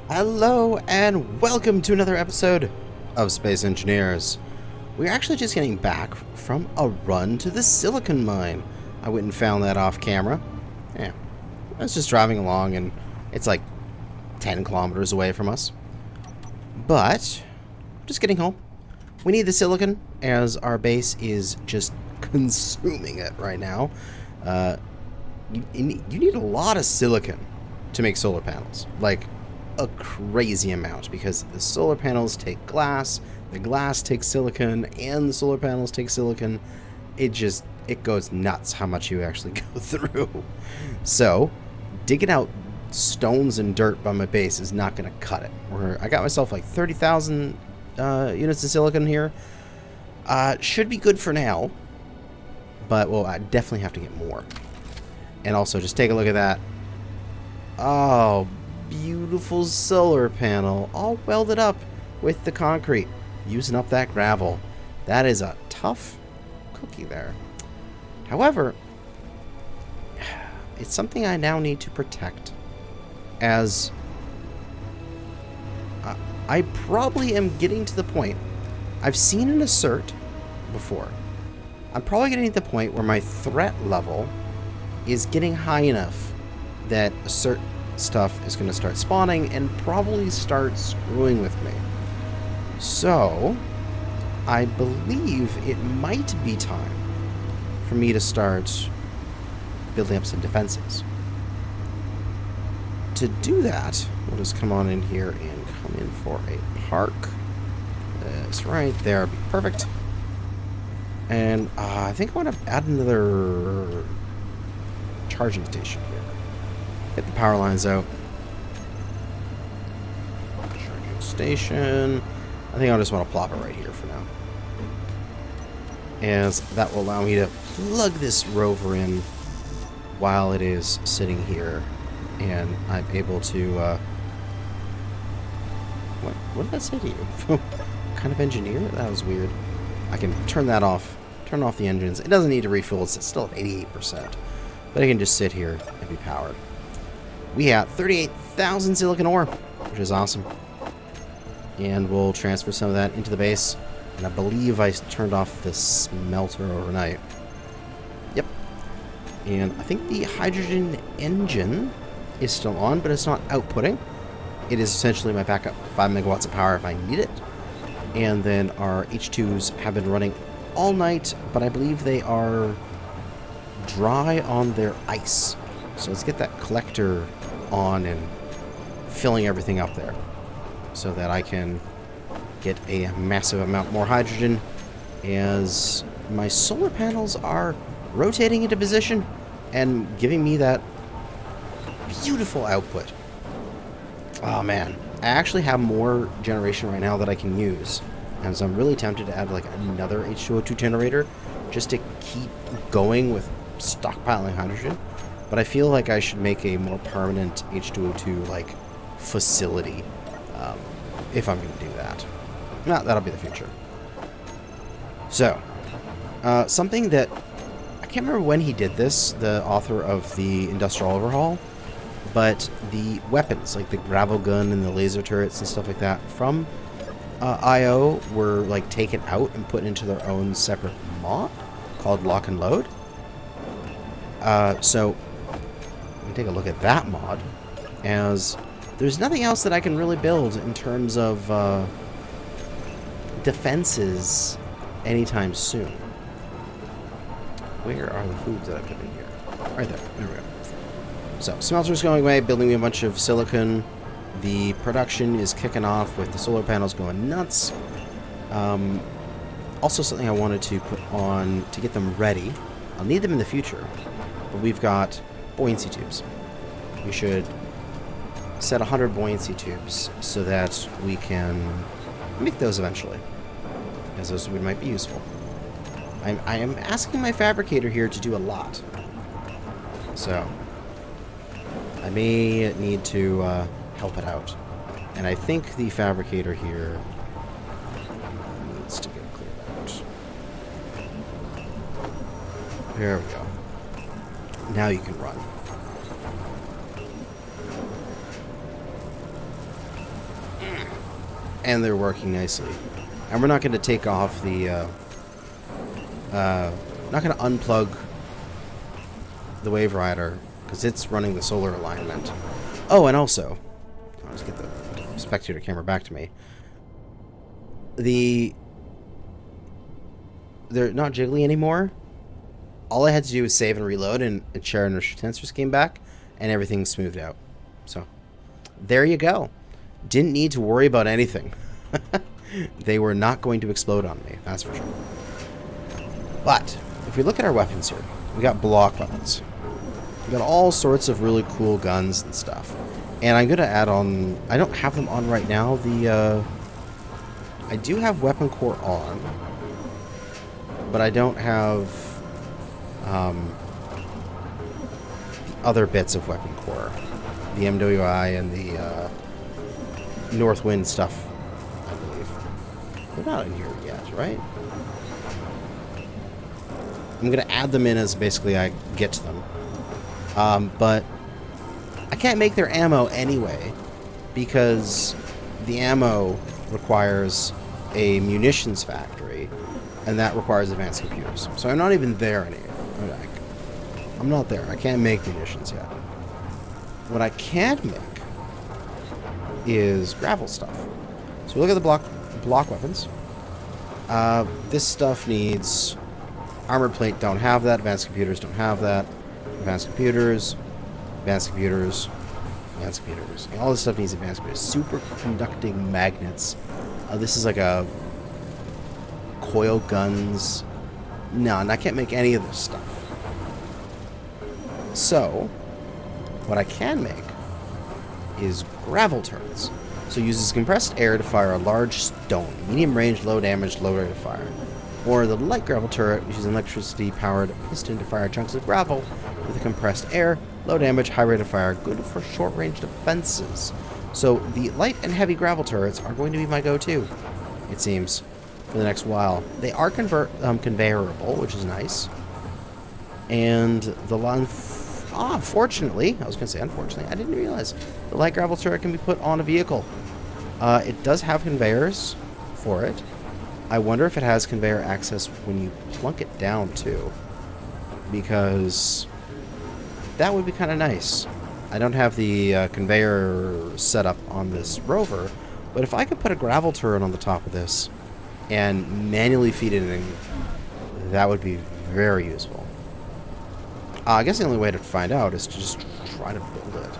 Hello and welcome to another episode of Space Engineers. We're actually just getting back from a run to the silicon mine. I went and found that off camera. Yeah, I was just driving along and it's like 10 kilometers away from us. But, just getting home. We need the silicon as our base is just consuming it right now. You need a lot of silicon to make solar panels. Like, a crazy amount, because the solar panels take glass, the glass takes silicon, and the solar panels take silicon. It goes nuts how much you actually go through. So, digging out stones and dirt by my base is not going to cut it. I got myself like 30,000 units of silicon here. Should be good for now, but well, I definitely have to get more. And also, just take a look at that. Oh, beautiful solar panel, all welded up with the concrete, using up that gravel. That is a tough cookie there. However, it's something I now need to protect, as I probably am getting to the point. I've seen an assert before. I'm probably getting to the point where my threat level is getting high enough that assert stuff is going to start spawning and probably start screwing with me. So, I believe it might be time for me to start building up some defenses. To do that, we'll just come on in here and come in for a park. That's right there, be perfect. And I think I want to add another charging station here. Get the power lines out. Charging station. I think I just want to plop it right here for now, as that will allow me to plug this rover in while it is sitting here, and I'm able to what did that say to you? What kind of engineer? That was weird. I can turn that off. Turn off the engines. It doesn't need to refuel. It's still at 88%. But I can just sit here and be powered. We have 38,000 silicon ore, which is awesome. And we'll transfer some of that into the base. And I believe I turned off the smelter overnight. Yep. And I think the hydrogen engine is still on, but it's not outputting. It is essentially my backup, 5 megawatts of power if I need it. And then our H2s have been running all night, but I believe they are dry on their ice. So let's get that collector on and filling everything up there, so that I can get a massive amount more hydrogen, as my solar panels are rotating into position and giving me that beautiful output. Oh man, I actually have more generation right now that I can use, and so I'm really tempted to add like another H2O2 generator just to keep going with stockpiling hydrogen. But I feel like I should make a more permanent H2O2 like facility if I'm going to do that. That'll be the future. So, something that I can't remember when he did this, the author of the Industrial Overhaul, but the weapons like the gravel gun and the laser turrets and stuff like that from IO were like taken out and put into their own separate mod called Lock and Load. So we can take a look at that mod, as there's nothing else that I can really build in terms of defenses anytime soon. Where are the foods that I put in here? Right there. There we go. So, smelter's going away, building me a bunch of silicon. The production is kicking off with the solar panels going nuts. Also, something I wanted to put on to get them ready. I'll need them in the future, but we've got buoyancy tubes. We should set 100 buoyancy tubes so that we can make those eventually, as those might be useful. I am asking my fabricator here to do a lot, so I may need to help it out. And I think the fabricator here needs to get cleared out. There we go. Now you can run. And they're working nicely. And we're not going to take off the... not going to unplug the Wave Rider, because it's running the solar alignment. Oh, and also... I'll just get the spectator camera back to me. They're not jiggly anymore. All I had to do was save and reload, and share inertia tensors came back, and everything smoothed out. So, there you go. Didn't need to worry about anything. They were not going to explode on me, that's for sure. But, if we look at our weapons here, we got block weapons. We got all sorts of really cool guns and stuff. And I'm going to add on... I don't have them on right now. I do have Weapon Core on. But I don't have... the other bits of Weapon Core. The MWI and the Northwind stuff, I believe. They're not in here yet, right? I'm going to add them in as basically I get to them. But I can't make their ammo anyway, because the ammo requires a munitions factory, and that requires advanced computers. So I'm not even there anymore. I'm not there. I can't make munitions yet. What I can make is gravel stuff. So we look at the block weapons. This stuff needs armored plate. Don't have that. Advanced computers don't have that. Advanced computers. Advanced computers. Advanced computers. And all this stuff needs advanced computers. Superconducting magnets. This is like a coil guns. No, I can't make any of this stuff. So, what I can make is gravel turrets. So it uses compressed air to fire a large stone. Medium range, low damage, low rate of fire. Or the light gravel turret, which is an electricity-powered piston to fire chunks of gravel with compressed air, low damage, high rate of fire, good for short-range defenses. So the light and heavy gravel turrets are going to be my go-to, it seems, for the next while. They are conveyable, which is nice. And the fortunately, I was going to say unfortunately, I didn't realize the light gravel turret can be put on a vehicle. It does have conveyors for it. I wonder if it has conveyor access when you plunk it down too, because that would be kind of nice. I don't have the conveyor set up on this rover, but if I could put a gravel turret on the top of this and manually feed it in, that would be very useful. I guess the only way to find out is to just try to build it.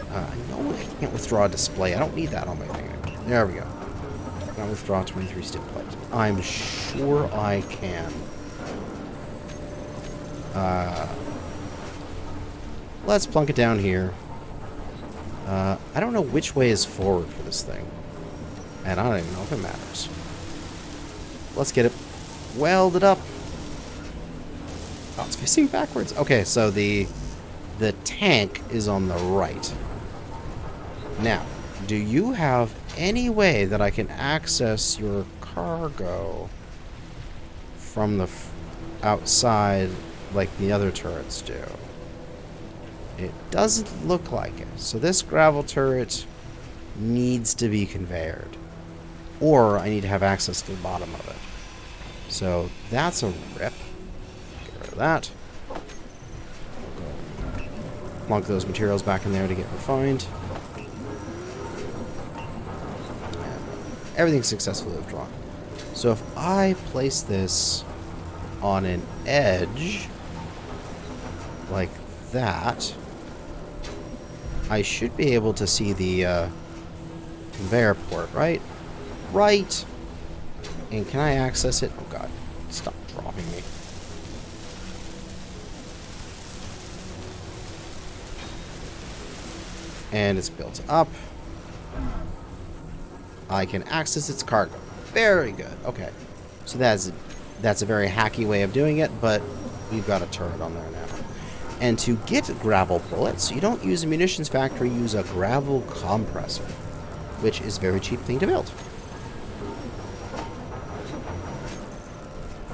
I know I can't withdraw a display. I don't need that on my thing. There we go. I'll withdraw 23 stick plates. I'm sure I can. Let's plunk it down here. I don't know which way is forward for this thing. And I don't even know if it matters. Let's get it welded up. Oh, it's facing backwards. Okay, so the tank is on the right. Now, do you have any way that I can access your cargo from the outside like the other turrets do? It doesn't look like it. So this gravel turret needs to be conveyed. Or I need to have access to the bottom of it. So that's a rip. Get rid of that. Plunk those materials back in there to get refined. Everything's successfully withdrawn. So if I place this on an edge like that, I should be able to see the conveyor port, right? Right. And can I access it? Oh god, stop dropping me. And it's built up. I can access its cargo. Very good. Okay. So that's a very hacky way of doing it, but we've got a turret on there now. And to get gravel bullets, you don't use a munitions factory, use a gravel compressor, which is a very cheap thing to build.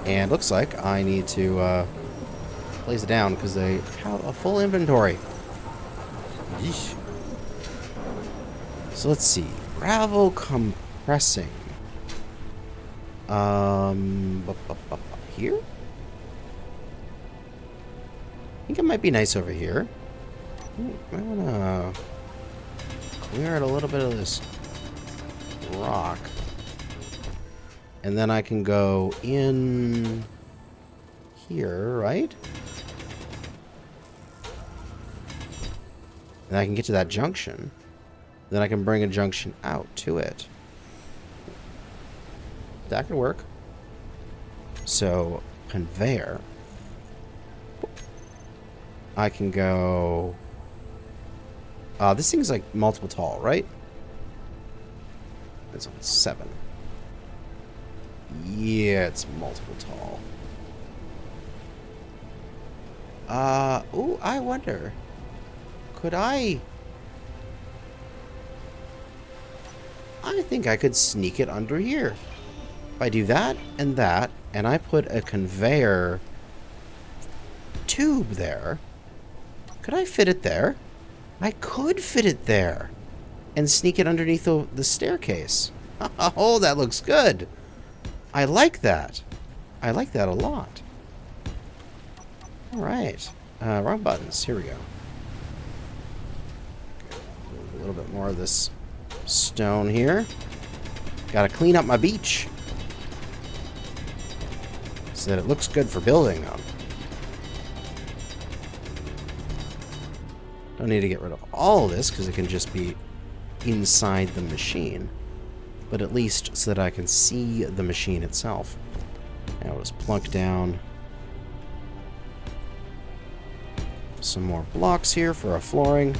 And looks like I need to place it down because they have a full inventory. Yeesh. So let's see. Gravel compressing. Here? I think it might be nice over here. I want to clear out a little bit of this rock. And then I can go in here, right? And I can get to that junction. Then I can bring a junction out to it. That could work. So, conveyor. I can go... this thing's like multiple tall, right? It's on 7. Yeah, it's multiple tall. Ooh, I wonder. Could I think I could sneak it under here. If I do that, and I put a conveyor tube there, could I fit it there? I could fit it there and sneak it underneath the staircase. Oh, that looks good. I like that. I like that a lot. All right. Wrong buttons. Here we go. Okay, a little bit more of this stone here. Got to clean up my beach so that it looks good for building on. Don't need to get rid of all of this because it can just be inside the machine. But at least so that I can see the machine itself. Now I'll just plunk down some more blocks here for our flooring.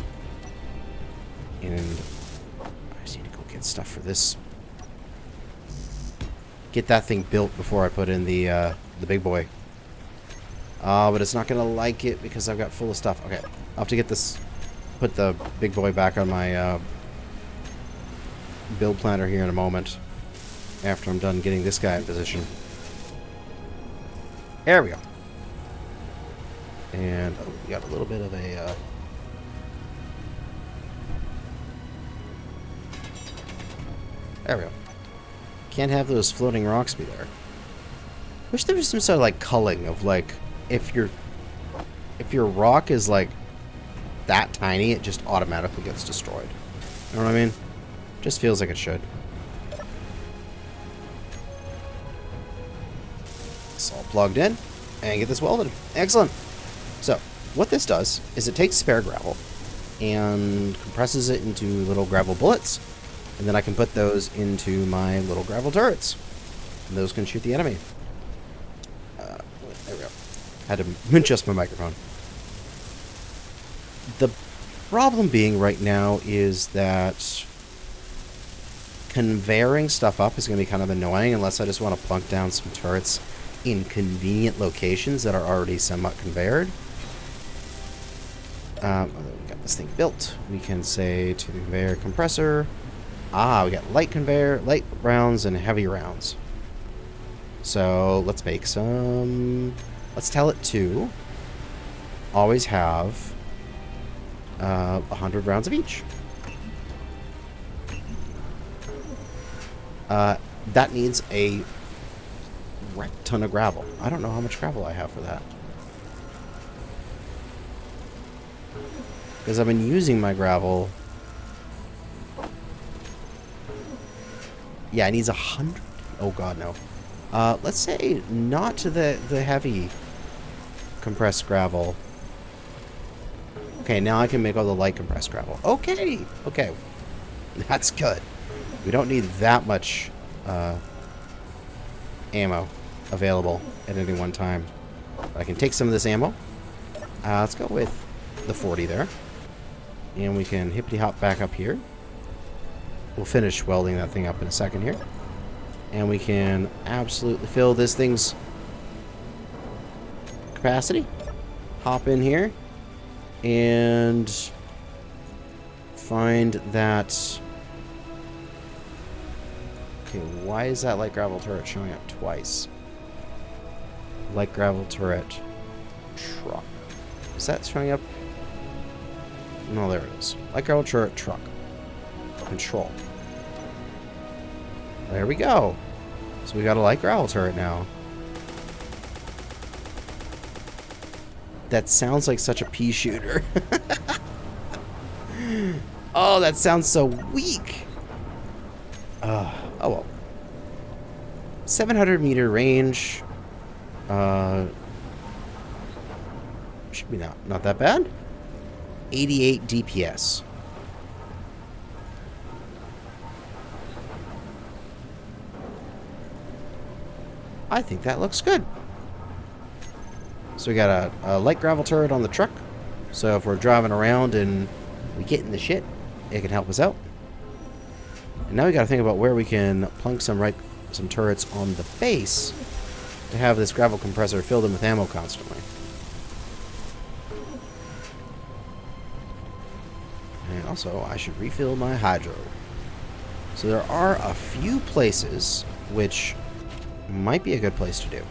And I just need to go get stuff for this. Get that thing built before I put in the big boy. But it's not going to like it because I've got full of stuff. Okay, I'll have to get this, put the big boy back on my build planner here in a moment. After I'm done getting this guy in position. There we go. And oh, we got a little bit of a... there we go. Can't have those floating rocks be there. Wish there was some sort of like culling of like if your rock is like that tiny, it just automatically gets destroyed. You know what I mean? Just feels like it should. It's all plugged in and get this welded. Excellent. So what this does is it takes spare gravel and compresses it into little gravel bullets, and then I can put those into my little gravel turrets. And those can shoot the enemy. There we go. Had to adjust my microphone. The problem being right now is that conveying stuff up is going to be kind of annoying unless I just want to plunk down some turrets in convenient locations that are already somewhat conveyored. We got this thing built. We can say to the conveyor compressor, we got light conveyor, light rounds, and heavy rounds. So let's make some. Let's tell it to always have 100 rounds of each. That needs a ton of gravel. I don't know how much gravel I have for that. Because I've been using my gravel. Yeah, it needs 100. Oh god, no. Let's say not to the heavy compressed gravel. Okay, now I can make all the light compressed gravel. Okay, okay. That's good. We don't need that much ammo available at any one time. But I can take some of this ammo. Let's go with the 40 there. And we can hippity hop back up here. We'll finish welding that thing up in a second here. And we can absolutely fill this thing's capacity. Hop in here. And find that... Okay, why is that light gravel turret showing up twice? Light gravel turret truck. Is that showing up? No, there it is. Light gravel turret truck. Control. There we go. So we got a light gravel turret now. That sounds like such a pea shooter. Oh, that sounds so weak. Oh well. 700 meter range. Should be not that bad. 88 DPS. I think that looks good. So we got a light gravel turret on the truck. So if we're driving around and we get in the shit, it can help us out. And now we got to think about where we can plunk some turrets on the base to have this gravel compressor filled in with ammo constantly. And also, I should refill my hydro. So there are a few places which might be a good place to do.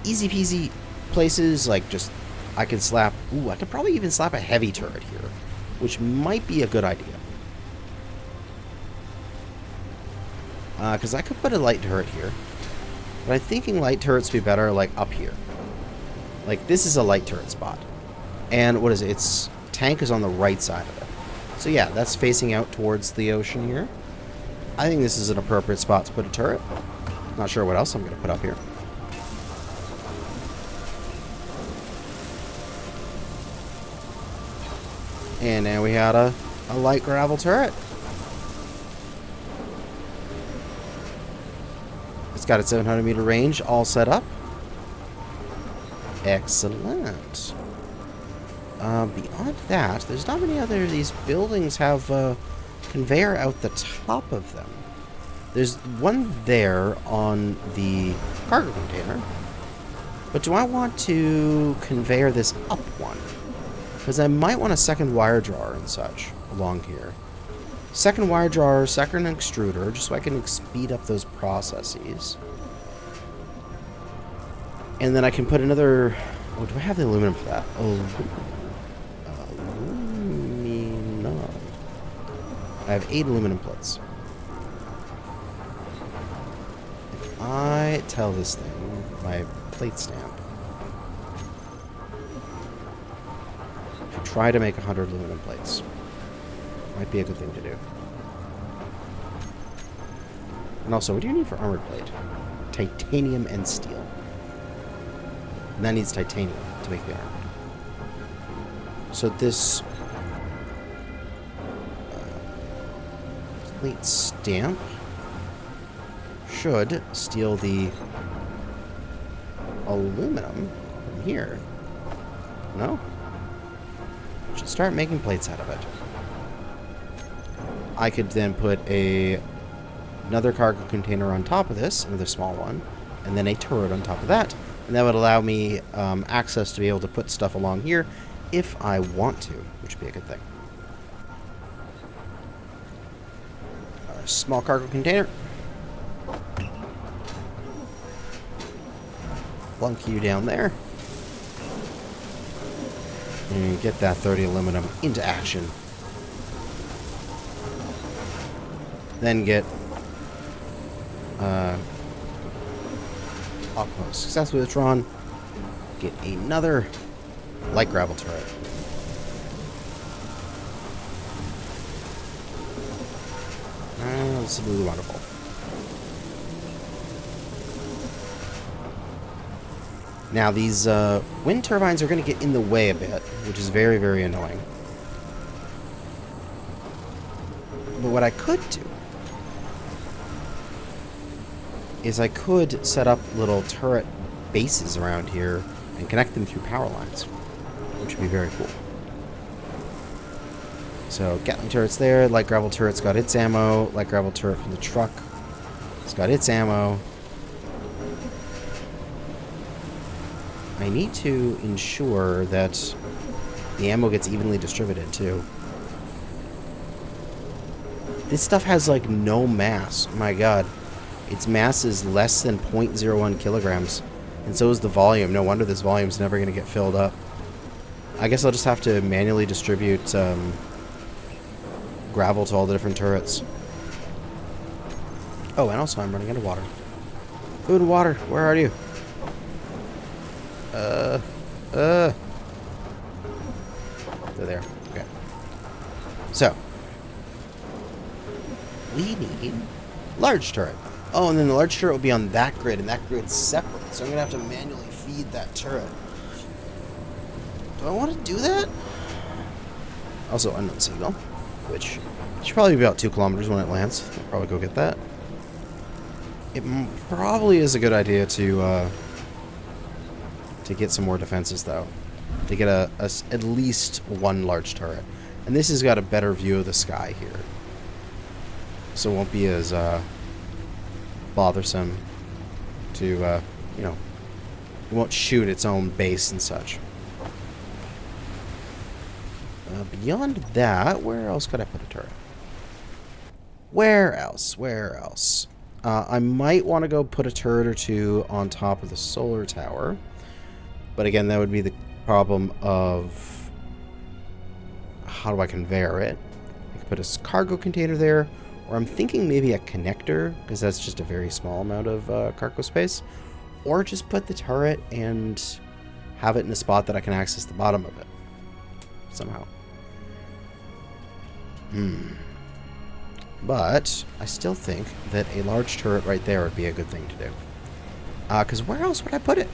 Easy peasy places, like just I could slap... Ooh, I could probably even slap a heavy turret here, which might be a good idea. Because I could put a light turret here. But I'm thinking light turrets would be better, like, up here. Like, this is a light turret spot. And what is it? Its tank is on the right side of it. So yeah, that's facing out towards the ocean here. I think this is an appropriate spot to put a turret. Not sure what else I'm going to put up here. And now we had a light gravel turret. It's got its 700 meter range all set up. Excellent. Beyond that, there's not many other of these buildings have conveyor out the top of them. There's one there on the cargo container. But do I want to conveyor this up one? Because I might want a second wire drawer and such along here. Second wire drawer, second extruder, just so I can speed up those processes. And then I can put another... Oh, do I have the aluminum for that? Aluminum. I have 8 aluminum plates. If I tell this thing my plate stamp, to try to make 100 aluminum plates. Might be a good thing to do. And also, what do you need for armored plate? Titanium and steel. And that needs titanium to make the armor. So this plate stamp should steal the aluminum from here. No? Should start making plates out of it. I could then put another cargo container on top of this, another small one, and then a turret on top of that. And that would allow me access to be able to put stuff along here if I want to, which would be a good thing. A small cargo container. Plunk you down there. And get that 30 aluminum into action. Then get successfully withdrawn. Get another light gravel turret. Absolutely wonderful. Now these wind turbines are going to get in the way a bit, which is very, very annoying. But what I could do is I could set up little turret bases around here and connect them through power lines, which would be very cool. So Gatling turret's there, light gravel turret's got its ammo, light gravel turret from the truck, it's got its ammo. I need to ensure that the ammo gets evenly distributed too. This stuff has like no mass, my god. Its mass is less than 0.01 kilograms. And so is the volume. No wonder this volume's never going to get filled up. I guess I'll just have to manually distribute gravel to all the different turrets. Oh, and also I'm running out of water. Food and water, where are you? They're there. Okay. So, we need large turret. Oh, and then the large turret will be on that grid, and that grid's separate. So I'm going to have to manually feed that turret. Do I want to do that? Also, unknown signal, which should probably be about 2 kilometers when it lands. I'll probably go get that. It probably is a good idea to get some more defenses, though. To get at least one large turret. And this has got a better view of the sky here. So it won't be as bothersome to, you know, it won't shoot its own base and such. Beyond that, where else could I put a turret? Where else? Where else? I might want to go put a turret or two on top of the solar tower. But again, that would be the problem of how do I conveyor it? I could put a cargo container there, or I'm thinking maybe a connector, because that's just a very small amount of cargo space. Or just put the turret and have it in a spot that I can access the bottom of it somehow. But I still think that a large turret right there would be a good thing to do. Because where else would I put it?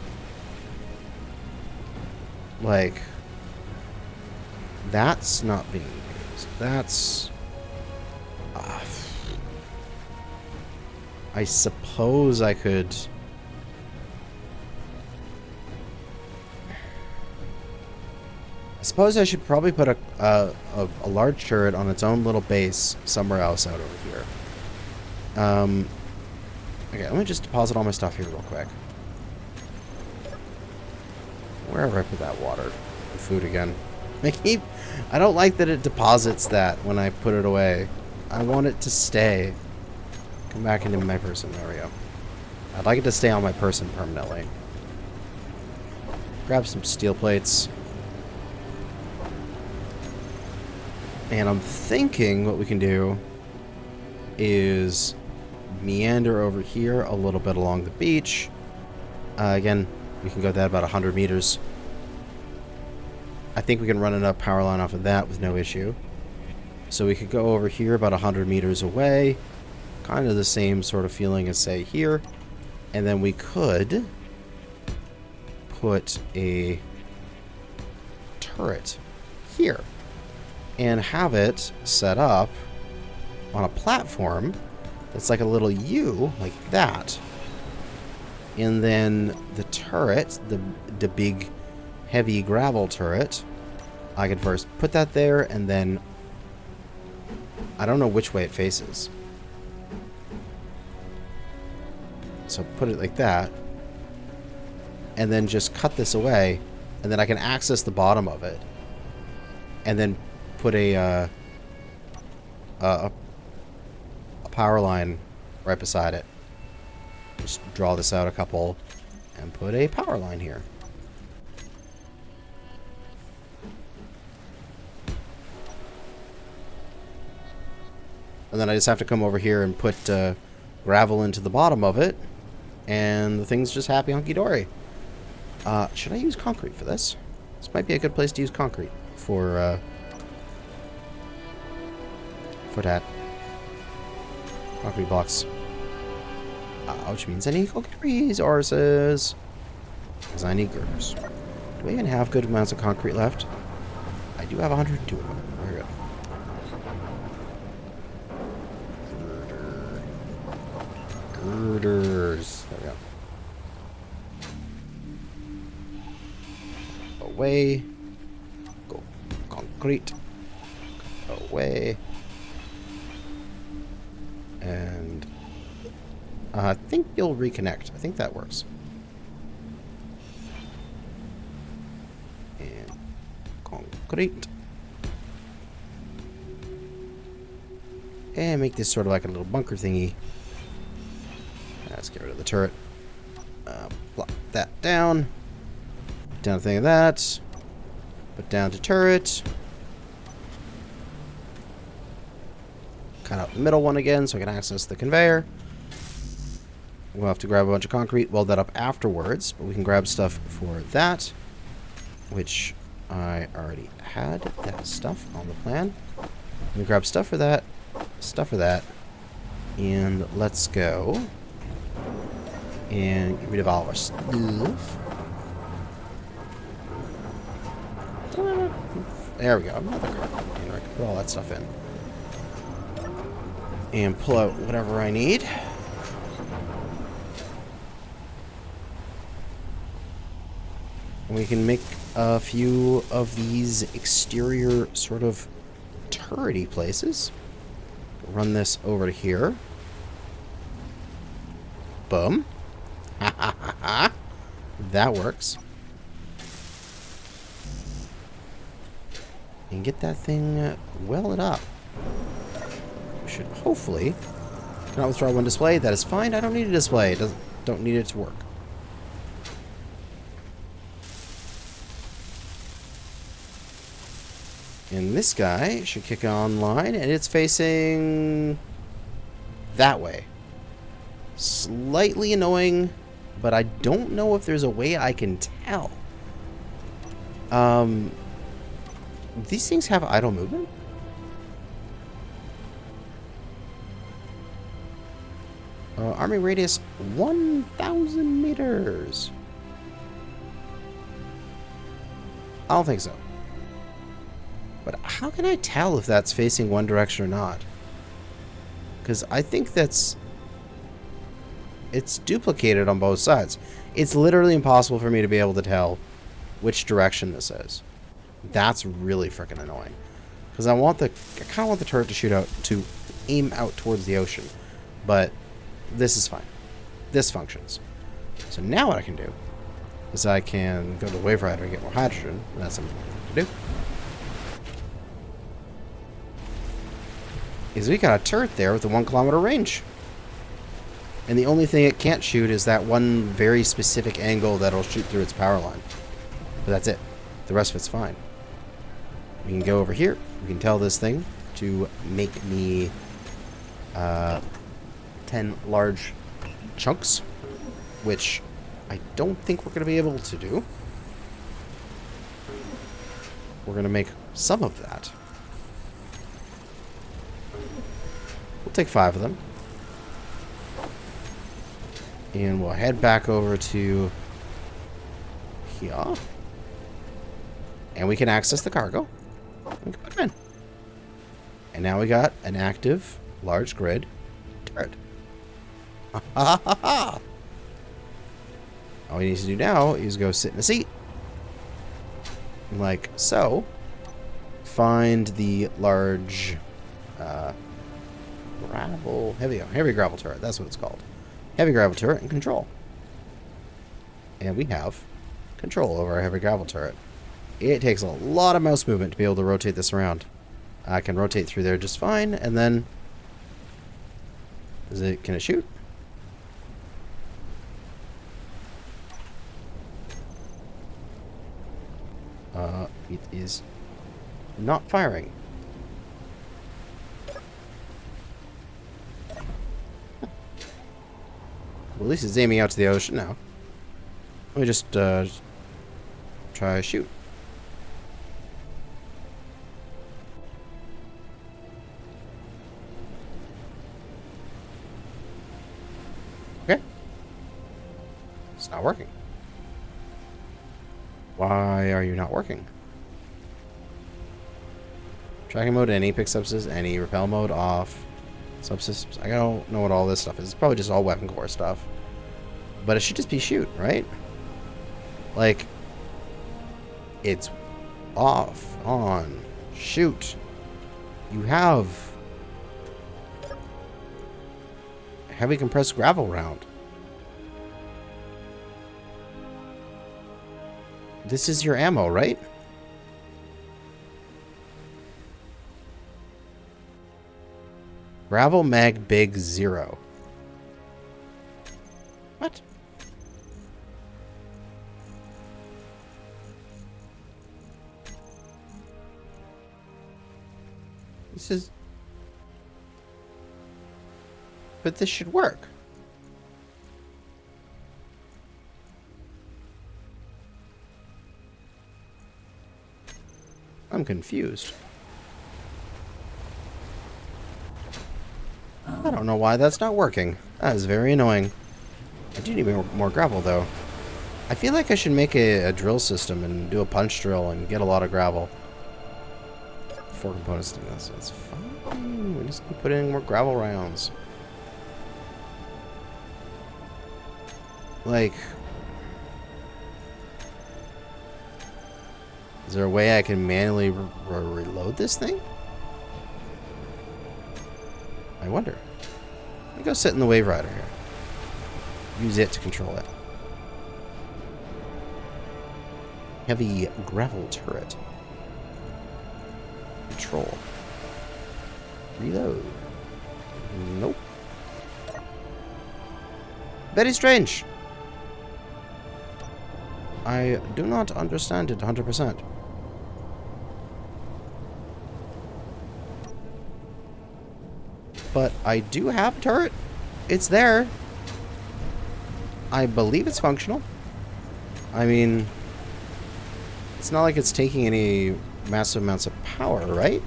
Like, that's not being used. That's... I suppose I could... I suppose I should probably put a large turret on its own little base somewhere else out over here. Okay, let me just deposit all my stuff here real quick. Wherever I put that water and food again. I don't like that it deposits that when I put it away. I want it to stay. Come back into my person. There we go. I'd like it to stay on my person permanently. Grab some steel plates. And I'm thinking what we can do is meander over here a little bit along the beach. Again, we can go that about 100 meters. I think we can run enough power line off of that with no issue. So we could go over here about 100 meters away. Kind of the same sort of feeling as, say, here. And then we could put a turret here. And have it set up on a platform that's like a little U, like that. And then the turret, the big, heavy gravel turret, I could first put that there, and then I don't know which way it faces. So put it like that, and then just cut this away, and then I can access the bottom of it, and then put a power line right beside it. Just draw this out a couple and put a power line here. And then I just have to come over here and put gravel into the bottom of it, and the thing's just happy hunky-dory. Should I use concrete for this? This might be a good place to use concrete for that. Concrete blocks. Which means I need concrete resources. Because I need girders. Do we even have good amounts of concrete left? I do have 102 of them. Very good. Girders. There we go. Away. Go. Concrete. Away. And I think you'll reconnect. I think that works. And concrete. And make this sort of like a little bunker thingy. Let's get rid of the turret. Plop that down. Put down a thing of that. Put down to turret. Cut out the middle one again so I can access the conveyor. We'll have to grab a bunch of concrete, weld that up afterwards, but we can grab stuff for that, which I already had that stuff on the plan. Let me grab stuff for that, and let's go and get rid of all of our stuff. There we go. Another cargo container. I can put all that stuff in. And pull out whatever I need. And we can make a few of these exterior sort of turrety places. Run this over to here. Boom. Ha ha ha ha. That works. And get that thing welded up. We should hopefully cannot withdraw one display. That is fine. I don't need a display. Don't need it to work. And this guy should kick online, and it's facing that way. Slightly annoying, but I don't know if there's a way I can tell. These things have idle movement? Arming radius 1,000 meters. I don't think so. But how can I tell if that's facing one direction or not? Because I think it's duplicated on both sides. It's literally impossible for me to be able to tell which direction this is. That's really freaking annoying. Because I kind of want the turret to shoot out, to aim out towards the ocean. But this is fine. This functions. So now what I can do is I can go to the wave rider and get more hydrogen. That's something to do. Is we got a turret there with a 1 kilometer range. And the only thing it can't shoot is that one very specific angle that'll shoot through its power line. But that's it. The rest of it's fine. We can go over here. We can tell this thing to make me 10 large chunks, which I don't think we're going to be able to do. We're going to make some of that. We'll take 5 of them. And we'll head back over to here. And we can access the cargo. We can put them in. And now we got an active large grid turret. Ha ha ha ha! All we need to do now is go sit in a seat. Like so. Find the large heavy gravel turret. That's what it's called. Heavy gravel turret and control. And we have control over our heavy gravel turret. It takes a lot of mouse movement to be able to rotate this around. I can rotate through there just fine, and then can it shoot? It is not firing. Well, at least it's aiming out to the ocean now. Let me just try shoot. Okay. It's not working. Why are you not working? Tracking mode, any pick subsystems, any repel mode off. Subsystems. I don't know what all this stuff is. It's probably just all weapon core stuff. But it should just be shoot, right? Like, it's off, on, shoot. You have heavy compressed gravel round. This is your ammo, right? Gravel mag big 0. What? This is... But this should work. I'm confused. I don't know why that's not working. That is very annoying. I do need more gravel, though. I feel like I should make a drill system and do a punch drill and get a lot of gravel. 4 components to this. It's fine. We just need to put in more gravel rounds. Like, is there a way I can manually reload this thing? I wonder. Let me go sit in the Wave Rider here. Use it to control it. Heavy gravel turret. Control. Reload. Nope. Very strange. I do not understand it 100%. But I do have a turret. It's there. I believe it's functional. I mean, it's not like it's taking any massive amounts of power, right?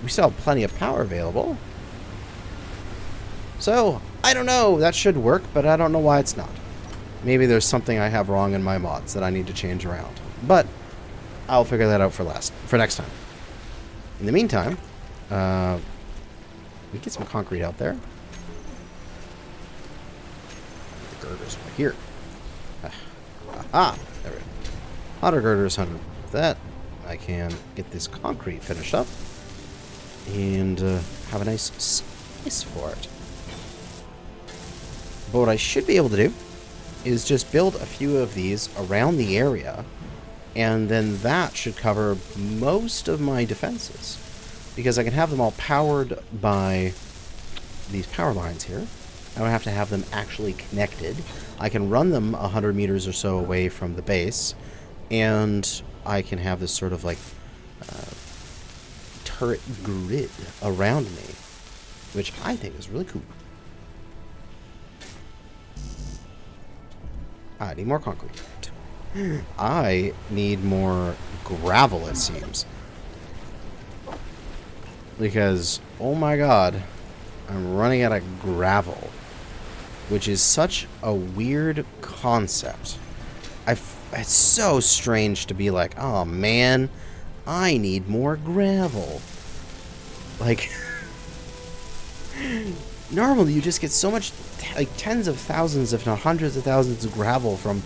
We still have plenty of power available. So, I don't know. That should work, but I don't know why it's not. Maybe there's something I have wrong in my mods that I need to change around. But I'll figure that out for next time. In the meantime, we get some concrete out there. The girders right here. Aha! There we go. Hotter girders, 100. With that, I can get this concrete finished up and have a nice space for it. But what I should be able to do is just build a few of these around the area, and then that should cover most of my defenses. Because I can have them all powered by these power lines here. I don't have to have them actually connected. I can run them 100 meters or so away from the base, and I can have this sort of like turret grid around me, which I think is really cool. I need more concrete. I need more gravel, it seems. Because, oh my god, I'm running out of gravel. Which is such a weird concept. It's so strange to be like, oh man, I need more gravel. Like, normally you just get so much, like tens of thousands, if not hundreds of thousands of gravel from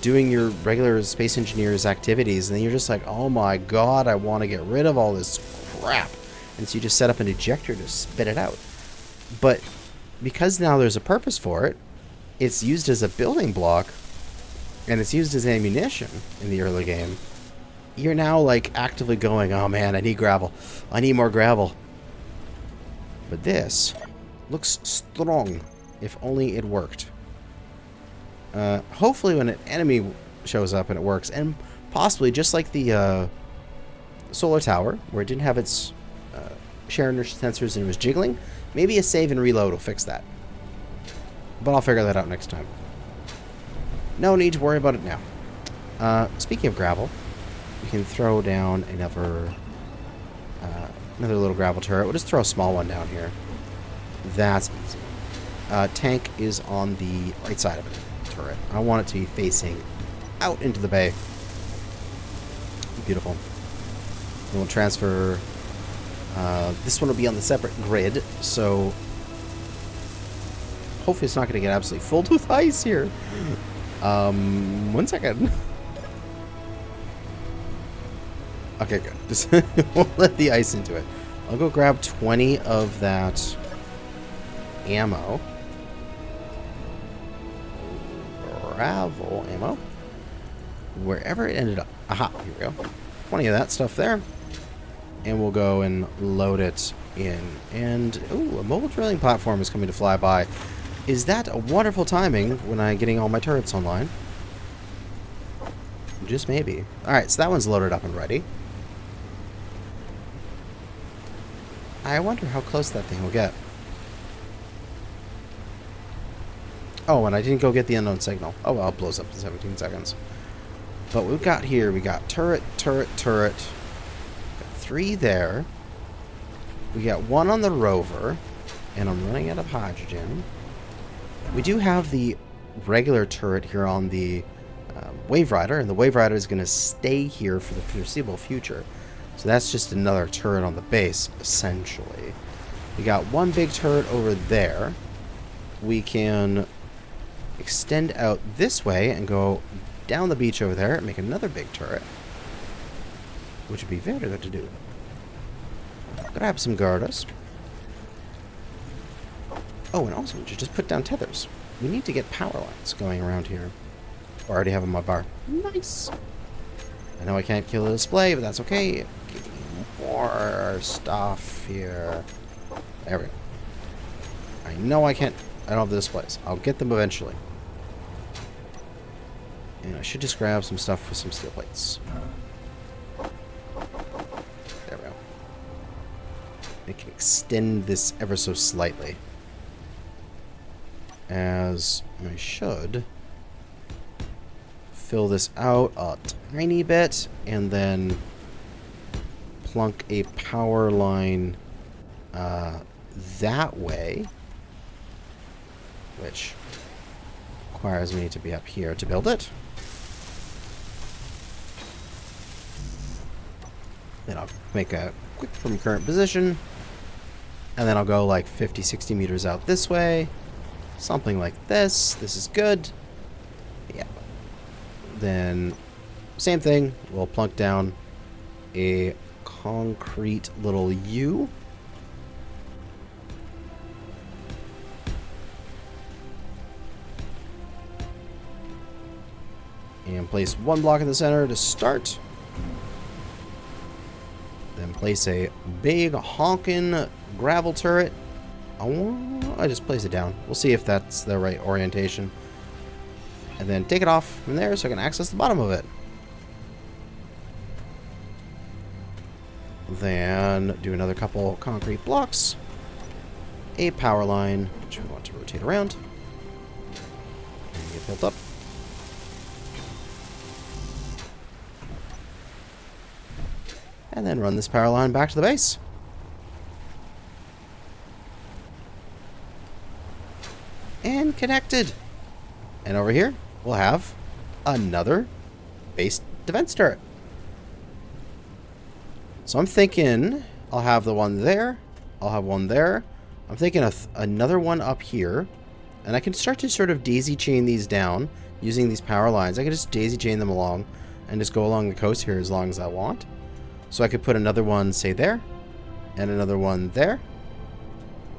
doing your regular space engineer's activities, and then you're just like, oh my god, I want to get rid of all this crap. And so you just set up an ejector to spit it out. But because now there's a purpose for it, it's used as a building block, and it's used as ammunition in the early game. You're now like actively going, oh man, I need gravel. I need more gravel. But this looks strong. If only it worked. Hopefully when an enemy shows up and it works, and possibly just like the solar tower, where it didn't have its share sensors and it was jiggling, maybe a save and reload will fix that. But I'll figure that out next time. No need to worry about it now. Speaking of gravel, we can throw down another little gravel turret. We'll just throw a small one down here. That's easy. Tank is on the right side of it. Turret. I want it to be facing out into the bay. Beautiful. And we'll transfer. This one will be on the separate grid, so hopefully it's not going to get absolutely filled with ice here. 1 second. Okay, good. Just we'll let the ice into it. I'll go grab 20 of that ammo. Gravel ammo. Wherever it ended up. Aha, here we go. 20 of that stuff there. And we'll go and load it in. And, ooh, a mobile drilling platform is coming to fly by. Is that a wonderful timing when I'm getting all my turrets online? Just maybe. Alright, so that one's loaded up and ready. I wonder how close that thing will get. Oh, and I didn't go get the unknown signal. Oh, well, it blows up in 17 seconds. But we've got here, we got turret, turret, turret. Got 3 there. We got 1 on the rover. And I'm running out of hydrogen. We do have the regular turret here on the Wave Rider, and the Wave Rider is going to stay here for the foreseeable future. So that's just another turret on the base, essentially. We got 1 big turret over there. We can extend out this way and go down the beach over there and make another big turret, which would be very good to do. Grab some girders. Oh, and also, we should just put down tethers. We need to get power lines going around here. I already have on my bar. Nice. I know I can't kill the display, but that's okay. Give me more stuff here. There we go. I know I can't. I don't have the displays. I'll get them eventually. And I should just grab some stuff with some steel plates. There we go. I can extend this ever so slightly. As I should fill this out a tiny bit and then plunk a power line that way, which requires me to be up here to build it. Then I'll make a quick from current position, and then I'll go like 50-60 meters out this way. Something like this. This is good. Yeah. Then, same thing. We'll plunk down a concrete little U. And place 1 block in the center to start. Then place a big honkin' gravel turret. I just place it down. We'll see if that's the right orientation. And then take it off from there so I can access the bottom of it. Then do another couple concrete blocks. A power line, which we want to rotate around. And get built up. And then run this power line back to the base. And connected. And over here, we'll have another base defense turret. So I'm thinking I'll have the one there. I'll have one there. I'm thinking of another one up here. And I can start to sort of daisy chain these down using these power lines. I can just daisy chain them along and just go along the coast here as long as I want. So I could put another one, say, there. And another one there.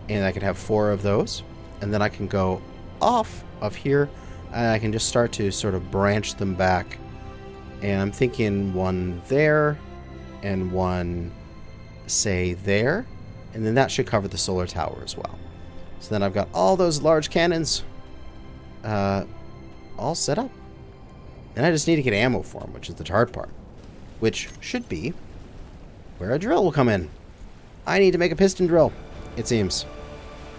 And I could have 4 of those. And then I can go off of here, and I can just start to sort of branch them back. And I'm thinking 1 there, and 1, say, there. And then that should cover the solar tower as well. So then I've got all those large cannons all set up. And I just need to get ammo for them, which is the hard part. Which should be where a drill will come in. I need to make a piston drill, it seems.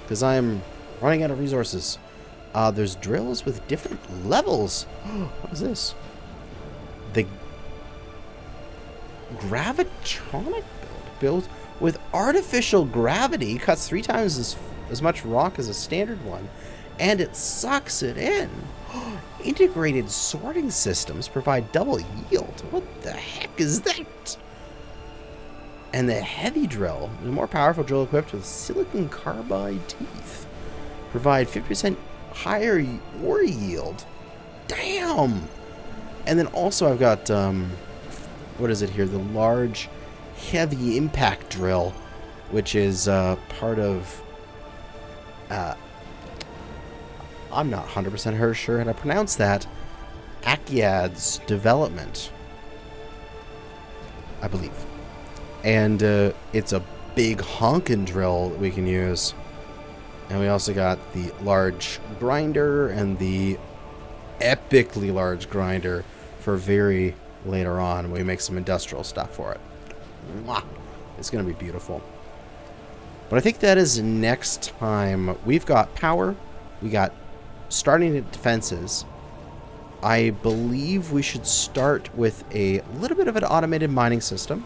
Because I'm running out of resources. There's drills with different levels. What is this? The Gravitronic build with artificial gravity cuts 3 times as much rock as a standard one, and it sucks it in. Integrated sorting systems provide double yield. What the heck is that? And the heavy drill, the more powerful drill equipped with silicon carbide teeth, provide 50% higher ore yield. Damn! And then also I've got, what is it here? The large heavy impact drill, which is part of, I'm not 100% sure how to pronounce that, Akyad's development, I believe. And it's a big honkin' drill that we can use. And we also got the large grinder and the epically large grinder for very later on. We make some industrial stuff for it. Mwah! It's going to be beautiful. But I think that is next time. We've got power. We got starting at defenses. I believe we should start with a little bit of an automated mining system.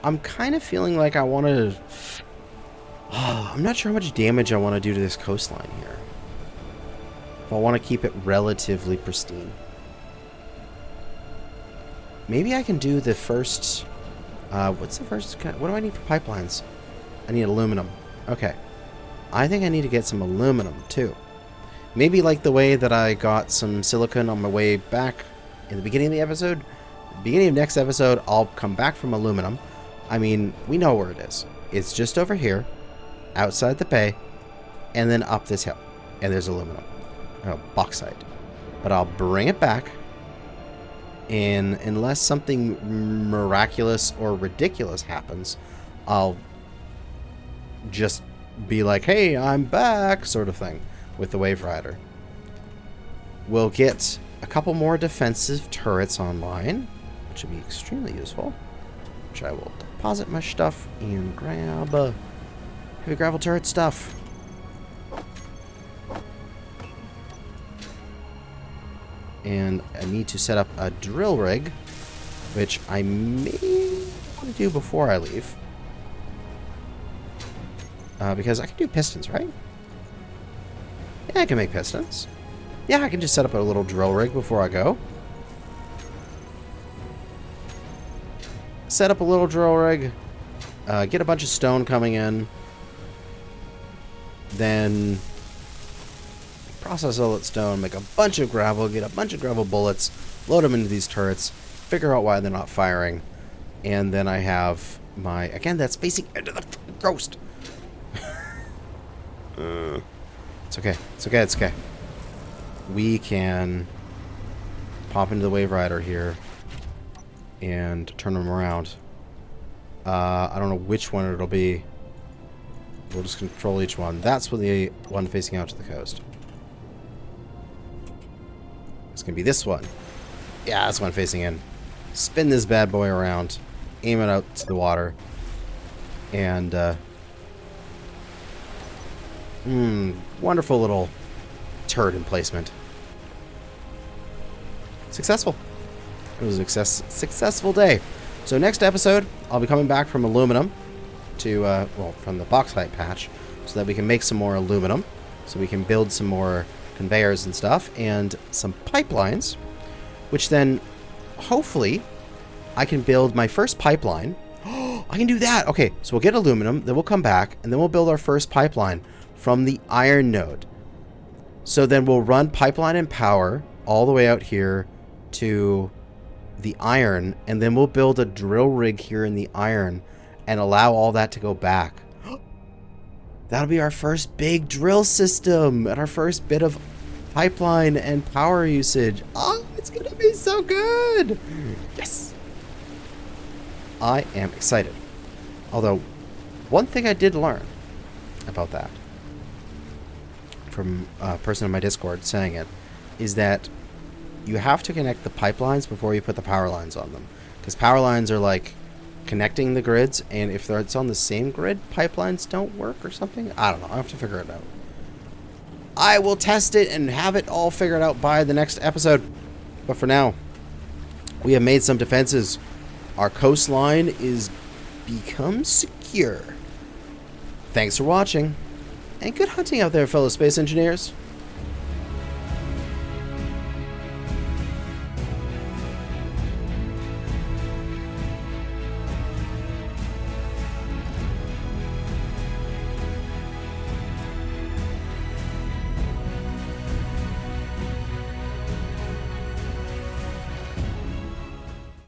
I'm kind of feeling like I want to... I'm not sure how much damage I want to do to this coastline here. If I want to keep it relatively pristine. Maybe I can do the first... what's the first... What do I need for pipelines? I need aluminum. Okay. I think I need to get some aluminum, too. Maybe like the way that I got some silicon on my way back in the beginning of the episode. Beginning of next episode, I'll come back from aluminum. I mean, we know where it is. It's just over here, outside the bay, and then up this hill. And there's aluminum. Oh, bauxite. But I'll bring it back. And unless something miraculous or ridiculous happens, I'll just be like, hey, I'm back, sort of thing. With the Wave Rider. We'll get a couple more defensive turrets online, which will be extremely useful. Which I will deposit my stuff and grab heavy gravel turret stuff. And I need to set up a drill rig, which I may want to do before I leave. Because I can do pistons, right? Yeah, I can make pistons. Yeah, I can just set up a little drill rig before I go. Set up a little drill rig. Get a bunch of stone coming in. Then process all that stone, make a bunch of gravel, get a bunch of gravel bullets, load them into these turrets, figure out why they're not firing. And then I have my... Again, that's facing into the coast. It's okay. It's okay. It's okay. We can pop into the Wave Rider here and turn them around. I don't know which one it'll be. We'll just control each one. That's what the one facing out to the coast. It's going to be this one. Yeah, that's one facing in. Spin this bad boy around. Aim it out to the water. And, wonderful little turret emplacement. Successful. It was a successful day. So next episode, I'll be coming back from aluminum to, well, from the bauxite patch, so that we can make some more aluminum, so we can build some more conveyors and stuff, and some pipelines, which then, hopefully, I can build my first pipeline. Oh, I can do that! Okay, so we'll get aluminum, then we'll come back, and then we'll build our first pipeline from the iron node. So then we'll run pipeline and power all the way out here to the iron, and then we'll build a drill rig here in the iron and allow all that to go back. That'll be our first big drill system and our first bit of pipeline and power usage. Oh, it's gonna be so good! Yes! I am excited. Although, one thing I did learn about that from a person in my Discord saying it is that you have to connect the pipelines before you put the power lines on them. Because power lines are like connecting the grids, and if it's on the same grid, pipelines don't work or something. I don't know. I have to figure it out. I will test it and have it all figured out by the next episode. But for now, we have made some defenses. Our coastline is become secure. Thanks for watching, and good hunting out there, fellow space engineers.